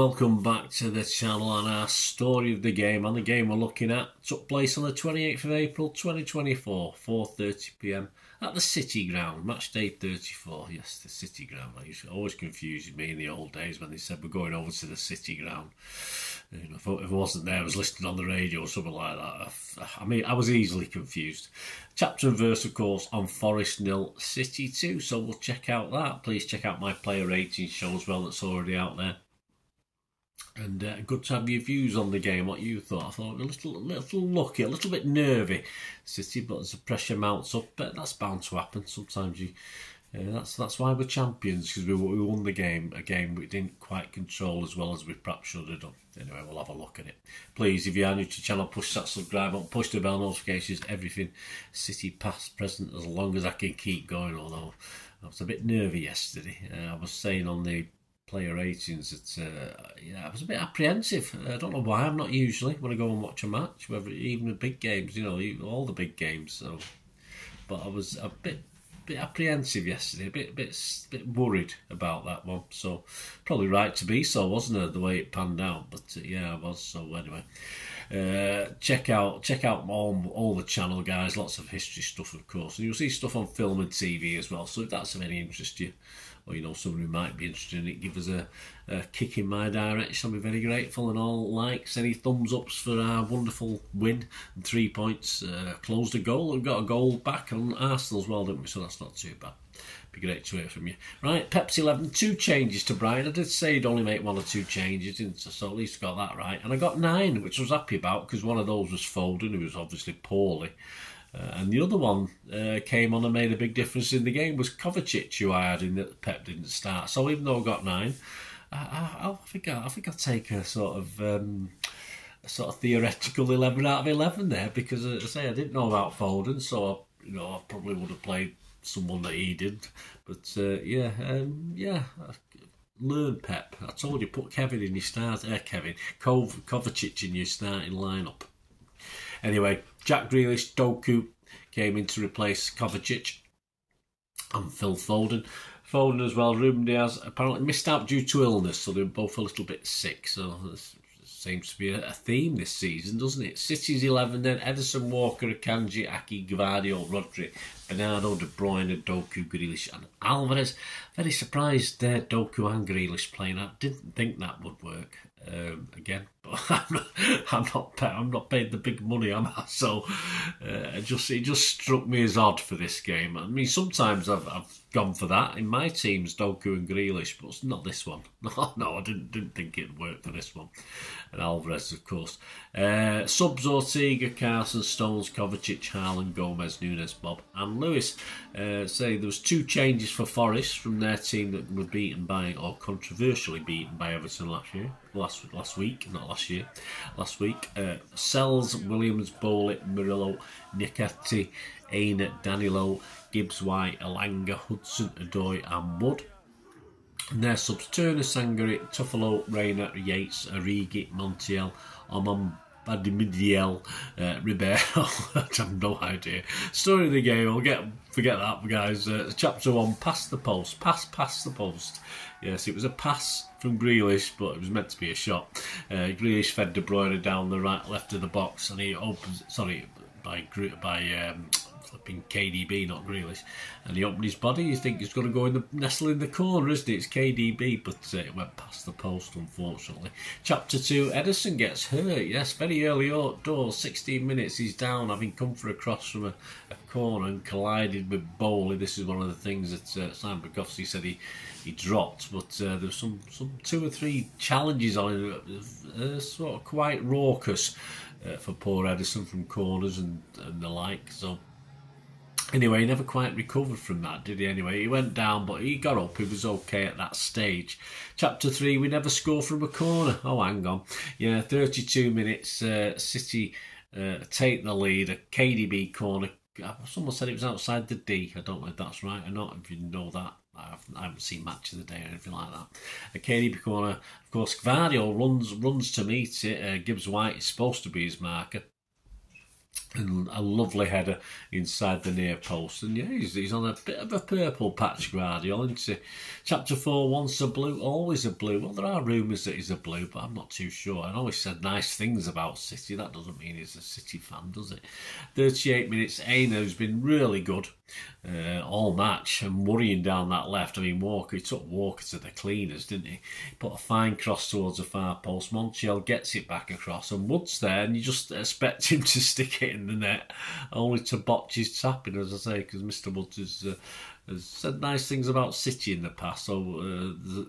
welcome back to the channel and our story of the game. And the game we're looking at took place on the 28th of April 2024, 4:30 p.m. at the City Ground, match day 34. Yes, the City Ground. It always confused me in the old days when they said we're going over to the City Ground. You know, if I wasn't there, I was listening on the radio or something like that. I mean, I was easily confused. Chapter and verse, of course, on Forest 0, City 2. So we'll check out that. Please check out my player rating show as well. That's already out there. And good to have your views on the game, what you thought. I thought a little lucky, a little bit nervy, City, but as the pressure mounts up, but that's bound to happen. Sometimes you, that's why we're champions, because we won the game, a game we didn't quite control as well as we perhaps should have done. Anyway, we'll have a look at it. Please, if you are new to the channel, push that subscribe button, push the bell notifications, everything. City past, present, as long as I can keep going, although I was a bit nervy yesterday. I was saying on the player ratings that I was a bit apprehensive. I don't know why. I'm not usually when I go and watch a match, whether even the big games, you know, all the big games. So, but I was a bit apprehensive yesterday, a bit worried about that one. So probably right to be so, wasn't it, the way it panned out? But yeah, I was. So anyway, check out all the channel, guys. Lots of history stuff, of course, and you'll see stuff on film and TV as well. So if that's of any interest to you, or you know someone who might be interested in it, give us a kick in my direction. I'll be very grateful. And all likes, any thumbs ups for our wonderful win and 3 points. Closed a goal and got a goal back on Arsenal as well, didn't we? So that's not too bad. Be great to hear from you. Right, Pep's 11, 2 changes to Brian. I did say he'd only make 1 or 2 changes, didn't I? So at least I got that right. And I got 9, which I was happy about, because one of those was Foden, who was obviously poorly. And the other one came on and made a big difference in the game, was Kovacic, who I had in that Pep didn't start. So even though I got 9, I think I'll take a sort of theoretical 11 out of 11 there, because as I say, I didn't know about Foden, so I probably would have played someone that he did. But learn Pep. I told you, put Kevin in your Kovacic in your starting lineup. Anyway, Jack Grealish, Doku came in to replace Kovacic and Phil Foden. Foden as well, Ruben Diaz apparently missed out due to illness, so they were both a little bit sick. So this seems to be a theme this season, doesn't it? City's 11 then, Ederson, Walker, Akanji, Aki, Gvardiol, Rodri, Bernardo, De Bruyne, Doku, Grealish and Alvarez. Very surprised there, Doku and Grealish playing. I didn't think that would work. Again, but I'm not paid the big money, am I? So it just struck me as odd for this game. I mean, sometimes I've gone for that in my teams, Doku and Grealish, but not this one. No, I didn't think it'd work for this one. And Alvarez, of course. Subs: Ortega, Carson, Stones, Kovacic, Haaland, Gomez, Nunes, Bob and Lewis. Say there was 2 changes for Forest from their team that were beaten by, or controversially beaten by, Everton last week. Sells, Williams, Bowley, Murillo, Nikati, Aina, Danilo, Gibbs, White, Elanga, Hudson, Odoi and Wood. And their subs: Turner, Sangari, Tuffalo, Reina, Yates, Origi, Montiel, Oman, Badimidiel, Ribeiro. I have no idea. Story of the game, forget that, guys. Chapter 1, pass the post. Pass the post. Yes, it was a pass from Grealish, but it was meant to be a shot. Grealish fed De Bruyne down the left of the box, and he opens. Sorry, by flipping KDB, not Grealish, and he opened his body. You think he's going to go nestle in the corner, isn't it? It's KDB, but it went past the post, unfortunately. Chapter 2, Ederson gets hurt. Yes, very early outdoors, 16 minutes. He's down, having come for a cross from a corner and collided with Bowley. This is one of the things that Simon Bogowski said he dropped, but there was some 2 or 3 challenges on him, sort of quite raucous for poor Ederson from corners and the like. So anyway, he never quite recovered from that, did he? Anyway, he went down, but he got up. He was okay at that stage. Chapter 3, we never score from a corner. Oh, hang on. Yeah, 32 minutes, City take the lead. A KDB corner. Someone said it was outside the D. I don't know if that's right or not, if you know that. I haven't seen Match of the Day or anything like that. A KDB corner. Of course, Gvardiol runs to meet it. Gibbs White is supposed to be his marker. And a lovely header inside the near post. And yeah, he's on a bit of a purple patch, Guardiola, isn't he? Chapter 4, once a blue, always a blue. Well, there are rumours that he's a blue, but I'm not too sure. I know he said nice things about City. That doesn't mean he's a City fan, does it? 38 minutes, Aino's been really good all match and worrying down that left. I mean, he took Walker to the cleaners, didn't he? He put a fine cross towards the far post. Montiel gets it back across, and Wood's there, and you just expect him to stick it in the net, only to botch his tapping, as I say, because Mr. Woods has said nice things about City in the past. So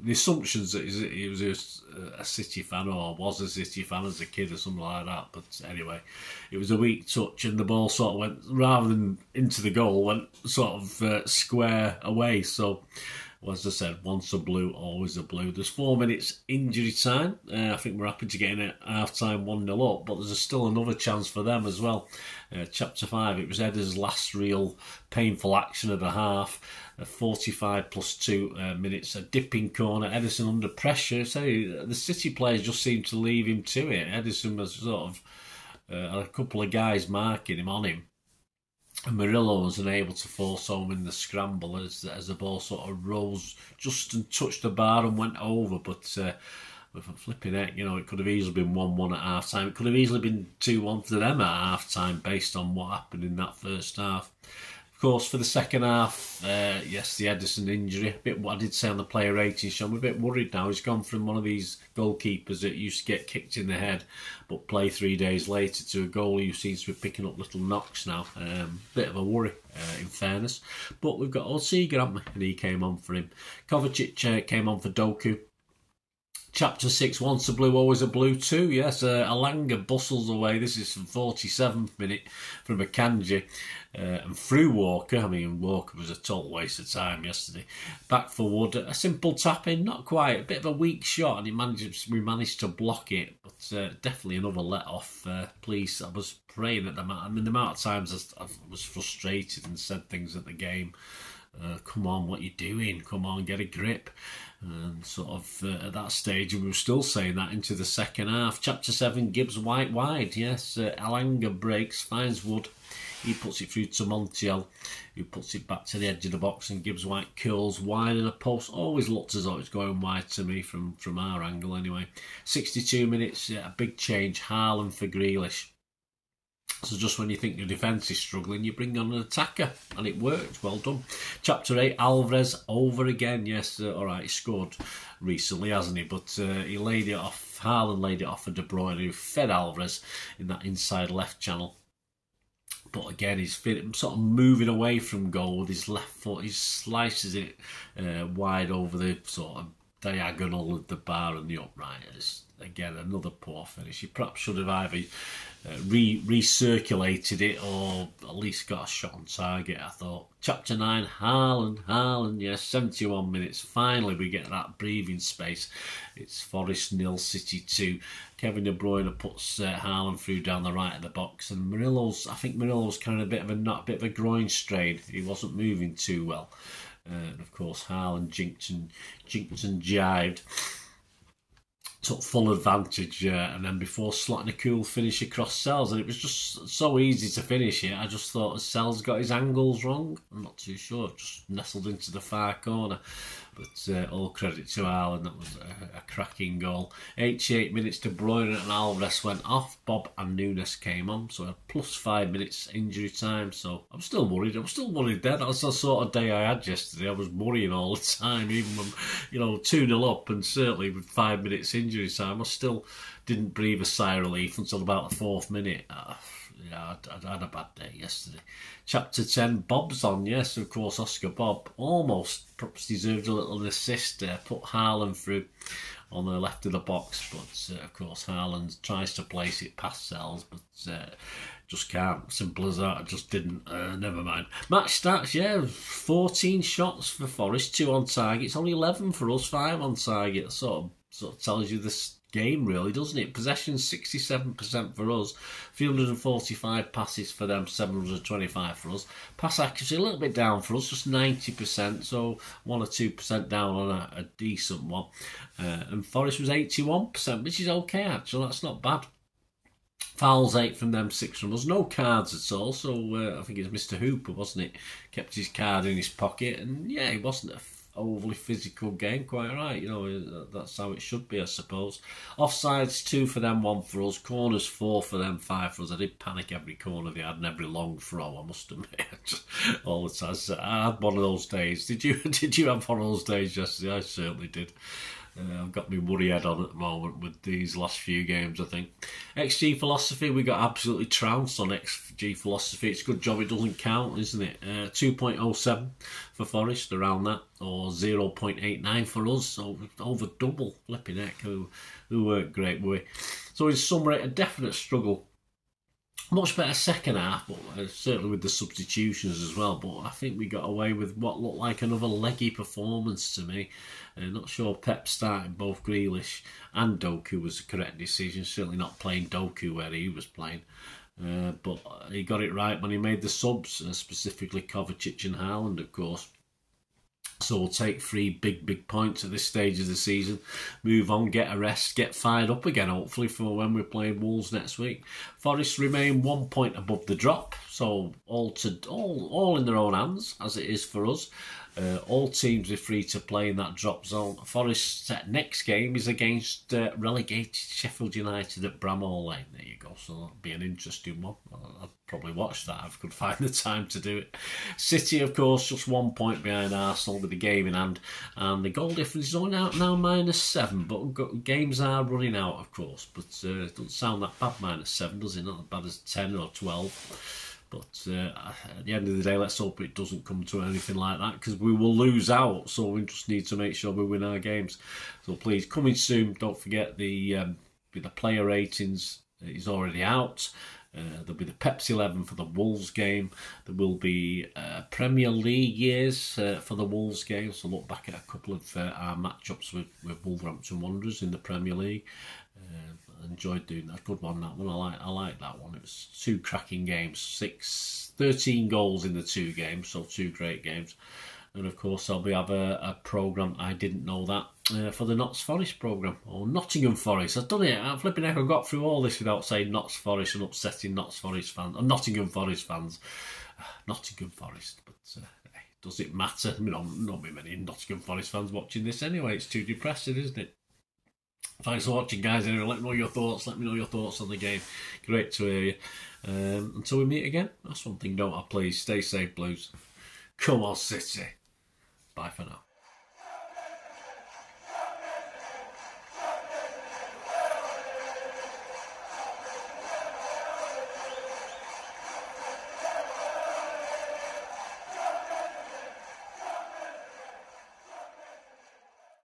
the assumptions that he was a City fan or was a City fan as a kid or something like that. But anyway, it was a weak touch, and the ball sort of went, rather than into the goal, went sort of square away. So, well, as I said, once a blue, always a blue. There's 4 minutes injury time. I think we're happy to get in at half-time 1-0 up, but there's still another chance for them as well. Chapter 5, it was Edda's last real painful action of the half. 45 plus 2 minutes, a dipping corner, Edison under pressure. So the City players just seemed to leave him to it. Edison was sort of a couple of guys marking him on him. And Murillo was unable to force home in the scramble as the ball sort of rose just and touched the bar and went over. But with a flipping heck, you know, it could have easily been 1-1 at half time. It could have easily been 2-1 for them at half time based on what happened in that first half. Of course, for the second half, yes, the Edison injury. A bit what I did say on the player rating show. I'm a bit worried now. He's gone from one of these goalkeepers that used to get kicked in the head, but play 3 days later, to a goalie who seems to be picking up little knocks now. Bit of a worry, in fairness. But we've got Ortega, haven't we? And he came on for him. Kovacic came on for Doku. Chapter 6, once a blue, always a blue too. Yes, Alanga bustles away. This is from 47th minute from Akanji. And through Walker. I mean, Walker was a total waste of time yesterday. Back for Wood. A simple tap in, not quite. A bit of a weak shot, and we managed to block it. But definitely another let off. Please, I was praying at the amount of times I was frustrated and said things at the game. Come on, what you doing? Come on, get a grip. And sort of at that stage, we were still saying that into the second half. Chapter 7, Gibbs White wide. Yes, Alanga breaks, finds Wood. He puts it through to Montiel, who puts it back to the edge of the box, and Gibbs White curls wide in a post. Always looked as though it's going wide to me from our angle anyway. 62 minutes, a big change. Haaland for Grealish. So just when you think your defence is struggling, you bring on an attacker, and it worked. Well done. Chapter 8, Alvarez over again. Yes, all right, he scored recently, hasn't he? But he laid it off. Haaland laid it off for De Bruyne, who fed Alvarez in that inside left channel. But again, he's sort of moving away from goal with his left foot. He slices it wide over the sort of diagonal of the bar and the upright. Again, another poor finish. He perhaps should have either recirculated it or at least got a shot on target, I thought. Chapter 9, Haaland, yes, 71 minutes. Finally, we get that breathing space. It's Forest 0, City 2. Kevin De Bruyne puts Haaland through down the right of the box. And I think Murillo's carrying a bit of a groin strain. He wasn't moving too well. And of course, Haaland jinked and jived. Took full advantage, and then before slotting a cool finish across Sells, and it was just so easy to finish it. I just thought Sells got his angles wrong. I'm not too sure. Just nestled into the far corner. But all credit to Haaland. That was a cracking goal. 88 minutes, De Bruyne and Alvarez went off. Bob and Nunes came on. So plus 5 minutes injury time. So I'm still worried. Then. That was the sort of day I had yesterday. I was worrying all the time, even when, 2-0 up, and certainly with 5 minutes injury time, I still didn't breathe a sigh of relief until about the 4th minute. Yeah, I had a bad day yesterday. Chapter 10, Bob's on. Yes, of course, Oscar Bob almost perhaps deserved a little assist there. Put Haaland through on the left of the box, but of course Haaland tries to place it past Sells, but just can't. Simple as that. I just didn't. Never mind. Match stats, yeah, 14 shots for Forest, 2 on target. It's only 11 for us, 5 on target. Sort of tells you this game, really, doesn't it? Possession 67% for us, 345 passes for them, 725 for us. Pass accuracy a little bit down for us, just 90%, so 1 or 2% down on a decent one. And Forest was 81%, which is okay actually. That's not bad. Fouls 8 from them, 6 from us. No cards at all. So I think it's Mr. Hooper, wasn't it? Kept his card in his pocket, and yeah, it wasn't a overly physical game. Quite right, you know, that's how it should be, I suppose. Offsides 2 for them, 1 for us. Corners 4 for them, 5 for us. I did panic every corner they had and every long throw, I must admit. All the time. I had one of those days. Did you? Did you have one of those days yesterday? I certainly did. I've got my worry head on at the moment with these last few games, I think. XG Philosophy, we got absolutely trounced on XG Philosophy. It's a good job it doesn't count, isn't it? 2.07 for Forest, around that, or 0.89 for us, so over double, flipping heck, who weren't great, were we? So in summary, a definite struggle. Much better second half, but certainly with the substitutions as well. But I think we got away with what looked like another leggy performance to me. Not sure Pep starting both Grealish and Doku was the correct decision. Certainly not playing Doku where he was playing. But he got it right when he made the subs, specifically Kovacic and Haaland, of course. So we'll take 3 big points at this stage of the season, move on, get a rest, get fired up again, hopefully, for when we're playing Wolves next week. Forest remain 1 point above the drop, so all in their own hands, as it is for us. All teams are free to play in that drop zone. Forest's next game is against relegated Sheffield United at Bramall Lane. There you go, so that'll be an interesting one. I'd probably watch that if I could find the time to do it. City, of course, just 1 point behind Arsenal with the game in hand, and the goal difference is only out now -7, but games are running out, of course, but it doesn't sound that bad, -7, does it? Not as bad as 10 or 12. But at the end of the day, let's hope it doesn't come to anything like that, because we will lose out. So we just need to make sure we win our games. So please, coming soon. Don't forget the player ratings is already out. There'll be the Pepsi 11 for the Wolves game. There will be Premier League years for the Wolves game. So look back at a couple of our matchups with Wolverhampton Wanderers in the Premier League. I enjoyed doing that. Good one, that one. I like that one. It was 2 cracking games, 13 goals in the 2 games, so 2 great games. And of course, I'll have a programme. I didn't know that for the Notts Forest programme, or Nottingham Forest. I've done it. I'm flipping heck. I got through all this without saying Notts Forest and upsetting Notts Forest fans, or Nottingham Forest fans. Nottingham Forest, but does it matter? I mean, not many Nottingham Forest fans watching this anyway. It's too depressing, isn't it? Thanks for watching, guys. Anyway, let me know your thoughts. Let me know your thoughts on the game. Great to hear you. Until we meet again, that's one thing, don't I? Please stay safe, Blues. Come on, City. Bye for now.